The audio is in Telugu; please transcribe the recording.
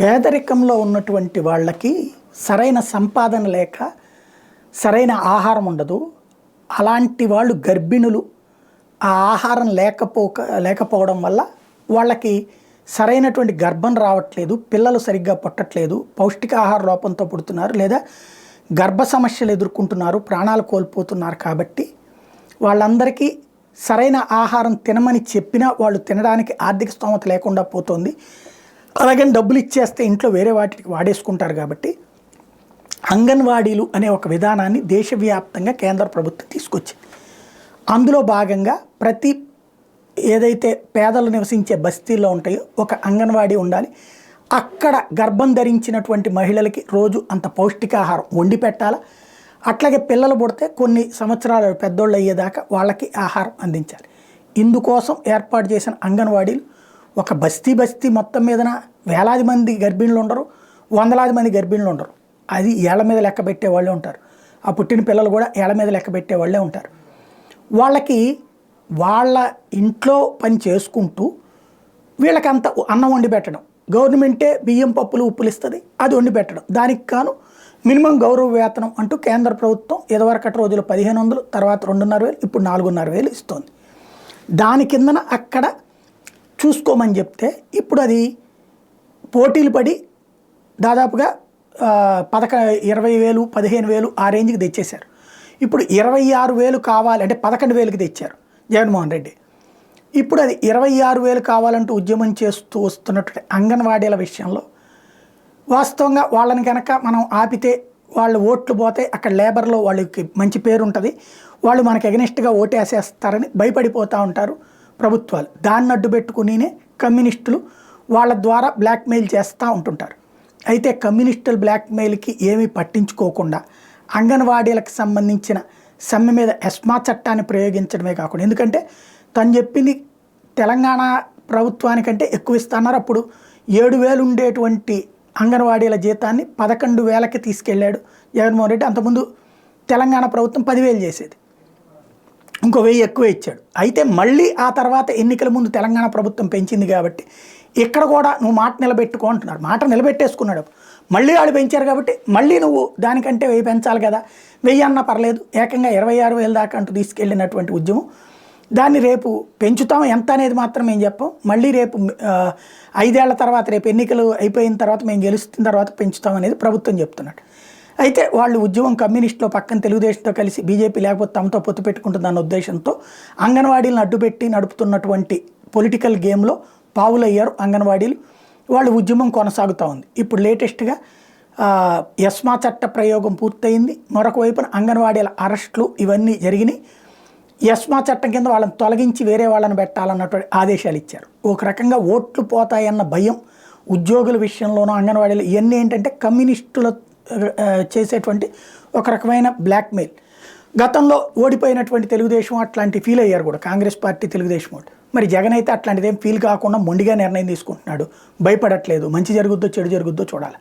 పేదరికంలో ఉన్నటువంటి వాళ్ళకి సరైన సంపాదన లేక సరైన ఆహారం ఉండదు. అలాంటి వాళ్ళు గర్భిణులు ఆ ఆహారం లేకపోవడం వల్ల వాళ్ళకి సరైనటువంటి గర్భం రావట్లేదు, పిల్లలు సరిగ్గా పుట్టట్లేదు, పౌష్టికాహార లోపంతో పుడుతున్నారు, లేదా గర్భ సమస్యలు ఎదుర్కొంటున్నారు, ప్రాణాలు కోల్పోతున్నారు. కాబట్టి వాళ్ళందరికీ సరైన ఆహారం తినమని చెప్పినా వాళ్ళు తినడానికి ఆర్థిక స్తోమత లేకుండా పోతుంది. అలాగే డబ్బులు ఇచ్చేస్తే ఇంట్లో వేరే వాటికి వాడేసుకుంటారు. కాబట్టి అంగన్వాడీలు అనే ఒక విధానాన్ని దేశవ్యాప్తంగా కేంద్ర ప్రభుత్వం తీసుకొచ్చింది. అందులో భాగంగా ప్రతి ఏదైతే పేదలు నివసించే బస్తీల్లో ఉంటాయో ఒక అంగన్వాడీ ఉండాలి. అక్కడ గర్భం ధరించినటువంటి మహిళలకి రోజు అంత పౌష్టికాహారం వండి పెట్టాలి. అట్లాగే పిల్లలు పుడితే కొన్ని సంవత్సరాలు పెద్దోళ్ళు అయ్యేదాకా వాళ్ళకి ఆహారం అందించాలి. ఇందుకోసం ఏర్పాటు చేసిన అంగన్వాడీలు ఒక బస్తీ మొత్తం మీదన వేలాది మంది గర్భిణులు ఉండరు, వందలాది మంది గర్భిణులు ఉండరు. అది ఏళ్ల మీద లెక్క పెట్టే వాళ్ళే ఉంటారు. ఆ పుట్టిన పిల్లలు కూడా ఏళ్ల మీద లెక్క పెట్టే వాళ్ళే ఉంటారు. వాళ్ళకి వాళ్ళ ఇంట్లో పని చేసుకుంటూ వీళ్ళకి అంత అన్నం వండి పెట్టడం, గవర్నమెంటే బియ్యం పప్పులు ఉప్పులు ఇస్తుంది, అది వండి పెట్టడం, దానికి కాను మినిమం గౌరవ వేతనం అంటూ కేంద్ర ప్రభుత్వం ఇదివరకటి రోజులు 1500, తర్వాత 2500, ఇప్పుడు 4500 ఇస్తుంది. దాని కిందన అక్కడ చూసుకోమని చెప్తే ఇప్పుడు అది పోటీలు పడి దాదాపుగా 20,000, 15,000 ఆ రేంజ్కి తెచ్చేశారు. ఇప్పుడు 26,000 కావాలి అంటే 11,000కి తెచ్చారు జగన్మోహన్ రెడ్డి. ఇప్పుడు అది 26,000 కావాలంటూ ఉద్యమం చేస్తూ వస్తున్నటువంటి అంగన్వాడీల విషయంలో వాస్తవంగా వాళ్ళని కనుక మనం ఆపితే వాళ్ళు ఓట్లు పోతే అక్కడ లేబర్లో వాళ్ళకి మంచి పేరు ఉంటుంది, వాళ్ళు మనకు ఎగనిస్ట్గా ఓటేసేస్తారని భయపడిపోతూ ఉంటారు ప్రభుత్వాలు. దాన్ని అడ్డు పెట్టుకునినే కమ్యూనిస్టులు వాళ్ళ ద్వారా బ్లాక్మెయిల్ చేస్తూ ఉంటుంటారు. అయితే కమ్యూనిస్టుల బ్లాక్మెయిల్కి ఏమీ పట్టించుకోకుండా అంగన్వాడీలకు సంబంధించిన సమ్మె మీద ఎస్మా చట్టాన్ని ప్రయోగించడమే కాకుండా, ఎందుకంటే తను చెప్పింది తెలంగాణ ప్రభుత్వానికంటే ఎక్కువ ఇస్తున్నారు. అప్పుడు 7,000 ఉండేటువంటి అంగన్వాడీల జీతాన్ని 11,000కి తీసుకెళ్ళాడు జగన్మోహన్ రెడ్డి. అంతకుముందు తెలంగాణ ప్రభుత్వం 10,000 చేసేది, ఇంకో 1,000 ఎక్కువ ఇచ్చాడు. అయితే మళ్ళీ ఆ తర్వాత ఎన్నికల ముందు తెలంగాణ ప్రభుత్వం పెంచింది కాబట్టి ఇక్కడ కూడా నువ్వు మాట నిలబెట్టుకో అంటున్నారు. మాట నిలబెట్టేసుకున్నాడు. మళ్ళీ వాళ్ళు పెంచారు కాబట్టి మళ్ళీ నువ్వు దానికంటే 1,000 పెంచాలి కదా, 1,000 అన్నా పర్లేదు, ఏకంగా 26,000 దాకా అంటూ తీసుకెళ్ళినటువంటి ఉద్యమం. దాన్ని రేపు పెంచుతాం ఎంత అనేది మాత్రం మేము చెప్పాం. మళ్ళీ రేపు 5 ఏళ్ల తర్వాత, రేపు ఎన్నికలు అయిపోయిన తర్వాత మేము గెలుస్తున్న తర్వాత పెంచుతాం అనేది ప్రభుత్వం చెప్తున్నాడు. అయితే వాళ్ళు ఉద్యమం కమ్యూనిస్టులో పక్కన తెలుగుదేశంతో కలిసి బీజేపీ లేకపోతే తమతో పొత్తు పెట్టుకుంటుందన్న ఉద్దేశంతో అంగన్వాడీలను అడ్డుపెట్టి నడుపుతున్నటువంటి పొలిటికల్ గేమ్లో పావులయ్యారు అంగన్వాడీలు. వాళ్ళు ఉద్యమం కొనసాగుతూ ఉంది. ఇప్పుడు లేటెస్ట్గా ఎస్మా చట్ట ప్రయోగం పూర్తయింది. మరొక వైపున అంగన్వాడీల అరెస్టులు ఇవన్నీ జరిగినాయి. ఎస్మా చట్టం కింద వాళ్ళని తొలగించి వేరే వాళ్ళని పెట్టాలన్నటువంటి ఆదేశాలు ఇచ్చారు. ఒక రకంగా ఓట్లు పోతాయన్న భయం ఉద్యోగుల విషయంలోనూ అంగన్వాడీలు ఇవన్నీ ఏంటంటే కమ్యూనిస్టుల చేసేటువంటి ఒక రకమైన బ్లాక్మెయిల్. గతంలో ఓడిపోయినటువంటి తెలుగుదేశం అట్లాంటి ఫీల్ అయ్యారు కూడా, కాంగ్రెస్ పార్టీ తెలుగుదేశం వాళ్ళు. మరి జగన్ అయితే అట్లాంటిదేం ఫీల్ కాకుండా మొండిగా నిర్ణయం తీసుకుంటున్నాడు, భయపడట్లేదు. మంచి జరుగుద్దో చెడు జరుగుద్దో చూడాలి.